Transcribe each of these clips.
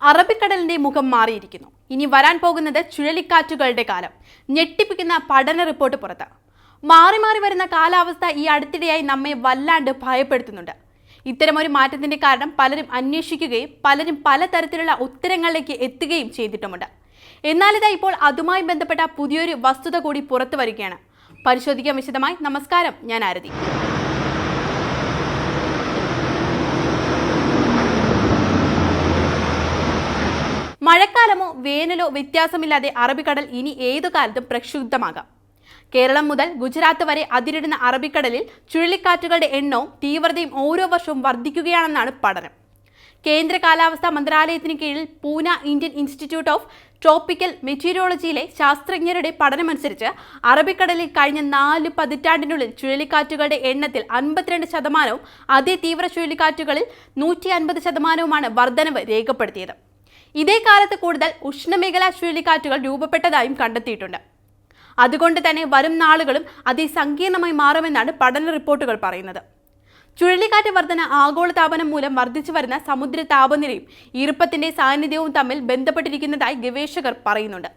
അറബിക്കടലിന്റെ മുഖം മാറിയിരിക്കുന്നു. ഇനി വരാൻ പോകുന്നത് ചുഴലിക്കാറ്റുകളുടെ കാലം. ഞെട്ടിപ്പിക്കുന്ന പഠന റിപ്പോർട്ട് പുറത്ത്. മാറി മാറി വരുന്ന കാലാവസ്ഥ ഈ അടുത്തിടെയായി നമ്മെ വല്ലാണ്ട് ഭയപ്പെടുത്തുന്നുണ്ട്. ഇത്തരമൊരു മാറ്റത്തിന്റെ കാരണം പലരും അന്വേഷിക്കുകയും പലരും പലതരത്തിലുള്ള ഉത്തരങ്ങളിലേക്ക് എത്തുകയും ചെയ്തിട്ടുമുണ്ട്. എന്നാലിതാ ഇപ്പോൾ അതുമായി ബന്ധപ്പെട്ട പുതിയൊരു വസ്തുത കൂടി പുറത്തു വരികയാണ്. പരിശോധിക്കാൻ വിശദമായി. നമസ്കാരം, ഞാൻ ആരതി. മഴക്കാലമോ വേനലോ വ്യത്യാസമില്ലാതെ അറബിക്കടൽ ഇനി ഏതു കാലത്തും പ്രക്ഷുബ്ധമാകാം. കേരളം മുതൽ ഗുജറാത്ത് വരെ അതിരിടുന്ന അറബിക്കടലിൽ ചുഴലിക്കാറ്റുകളുടെ എണ്ണവും തീവ്രതയും ഓരോ വർഷവും വർദ്ധിക്കുകയാണെന്നാണ് പഠനം. കേന്ദ്ര കാലാവസ്ഥാ മന്ത്രാലയത്തിന് കീഴിൽ Pune Indian Institute of Tropical മെറ്റീരിയോളജിയിലെ ശാസ്ത്രജ്ഞരുടെ പഠനമനുസരിച്ച് അറബിക്കടലിൽ കഴിഞ്ഞ 4 പതിറ്റാണ്ടിനുള്ളിൽ ചുഴലിക്കാറ്റുകളുടെ എണ്ണത്തിൽ 52%, അതിതീവ്ര ചുഴലിക്കാറ്റുകളിൽ 150%മാണ് വർധനവ് രേഖപ്പെടുത്തിയത്. ഇതേ കാലത്ത് കൂടുതൽ ഉഷ്ണമേഖലാ ചുഴലിക്കാറ്റുകൾ രൂപപ്പെട്ടതായും കണ്ടെത്തിയിട്ടുണ്ട്. അതുകൊണ്ട് തന്നെ വരും നാളുകളും അതിസങ്കീർണമായി മാറുമെന്നാണ് പഠന റിപ്പോർട്ടുകൾ പറയുന്നത്. ചുഴലിക്കാറ്റ് വർധന ആഗോളതാപനം മൂലം വർദ്ധിച്ചു വരുന്ന സമുദ്ര താപനിലയും ഈർപ്പത്തിന്റെ സാന്നിധ്യവും തമ്മിൽ ബന്ധപ്പെട്ടിരിക്കുന്നതായി ഗവേഷകർ പറയുന്നുണ്ട്.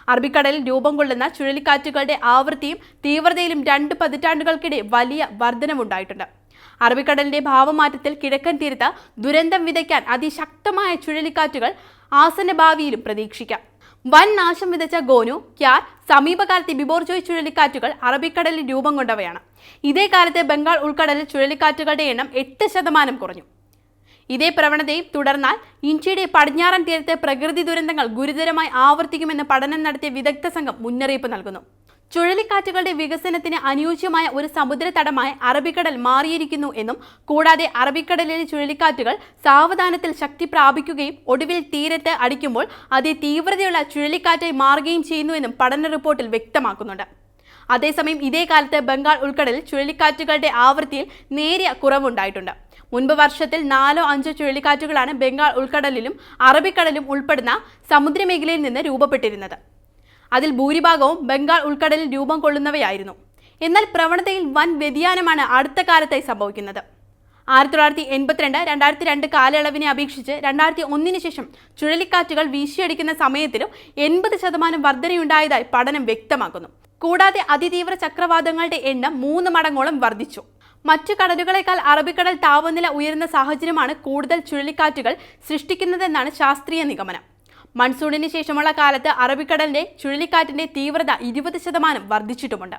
അറബിക്കടലിൽ രൂപം കൊള്ളുന്ന ചുഴലിക്കാറ്റുകളുടെ ആവൃത്തിയും തീവ്രതയിലും 2 പതിറ്റാണ്ടുകൾക്കിടെ വലിയ വർധനവുണ്ടായിട്ടുണ്ട്. അറബിക്കടലിന്റെ ഭാവമാറ്റത്തിൽ കിഴക്കൻ തീരത്ത് ദുരന്തം വിതയ്ക്കാൻ അതിശക്തമായ ചുഴലിക്കാറ്റുകൾ ആസന്ന ഭാവിയിലും പ്രതീക്ഷിക്കാം. വൻ നാശം വിതച്ച ഗോനു, ക്യാർ, സമീപകാലത്തെ ബിബോർജോയ് ചുഴലിക്കാറ്റുകൾ അറബിക്കടലിൽ രൂപം കൊണ്ടവയാണ്. ഇതേ കാലത്ത് ബംഗാൾ ഉൾക്കടലിൽ ചുഴലിക്കാറ്റുകളുടെ എണ്ണം 8% കുറഞ്ഞു. ഇതേ പ്രവണതയും തുടർന്നാൽ ഇന്ത്യയുടെ പടിഞ്ഞാറൻ തീരത്ത് പ്രകൃതി ദുരന്തങ്ങൾ ഗുരുതരമായി ആവർത്തിക്കുമെന്ന് പഠനം നടത്തിയ വിദഗ്ധ സംഘം മുന്നറിയിപ്പ് നൽകുന്നു. ചുഴലിക്കാറ്റുകളുടെ വികസനത്തിന് അനുയോജ്യമായ ഒരു സമുദ്രതടമായി അറബിക്കടൽ മാറിയിരിക്കുന്നു എന്നും, കൂടാതെ അറബിക്കടലിലെ ചുഴലിക്കാറ്റുകൾ സാവധാനത്തിൽ ശക്തി പ്രാപിക്കുകയും ഒടുവിൽ തീരത്ത് അടിക്കുമ്പോൾ അതിതീവ്രതയുള്ള ചുഴലിക്കാറ്റായി മാറുകയും ചെയ്യുന്നുവെന്നും പഠന റിപ്പോർട്ടിൽ വ്യക്തമാക്കുന്നുണ്ട്. അതേസമയം ഇതേ കാലത്ത് ബംഗാൾ ഉൾക്കടലിൽ ചുഴലിക്കാറ്റുകളുടെ ആവൃത്തിയിൽ നേരിയ കുറവുണ്ടായിട്ടുണ്ട്. മുൻപ് വർഷത്തിൽ 4-5 ചുഴലിക്കാറ്റുകളാണ് ബംഗാൾ ഉൾക്കടലിലും അറബിക്കടലും ഉൾപ്പെടുന്ന സമുദ്രമേഖലയിൽ നിന്ന് രൂപപ്പെട്ടിരുന്നത്. അതിൽ ഭൂരിഭാഗവും ബംഗാൾ ഉൾക്കടലിൽ രൂപം കൊള്ളുന്നവയായിരുന്നു. എന്നാൽ പ്രവണതയിൽ വൻ വ്യതിയാനമാണ് അടുത്ത കാലത്തായി സംഭവിക്കുന്നത്. 1982, 2002 കാലയളവിനെ അപേക്ഷിച്ച് 2001 ശേഷം ചുഴലിക്കാറ്റുകൾ വീശിയടിക്കുന്ന സമയത്തിലും 80% വർധനയുണ്ടായതായി പഠനം വ്യക്തമാക്കുന്നു. കൂടാതെ അതിതീവ്ര ചക്രവാതങ്ങളുടെ എണ്ണം 3 മടങ്ങോളം വർദ്ധിച്ചു. മറ്റു കടലുകളെക്കാൾ അറബിക്കടൽ താപനില ഉയരുന്ന സാഹചര്യമാണ് കൂടുതൽ ചുഴലിക്കാറ്റുകൾ സൃഷ്ടിക്കുന്നതെന്നാണ് ശാസ്ത്രീയ നിഗമനം. മൺസൂണിന് ശേഷമുള്ള കാലത്ത് അറബിക്കടലിന്റെ ചുഴലിക്കാറ്റിന്റെ തീവ്രത 20% വർദ്ധിച്ചിട്ടുമുണ്ട്.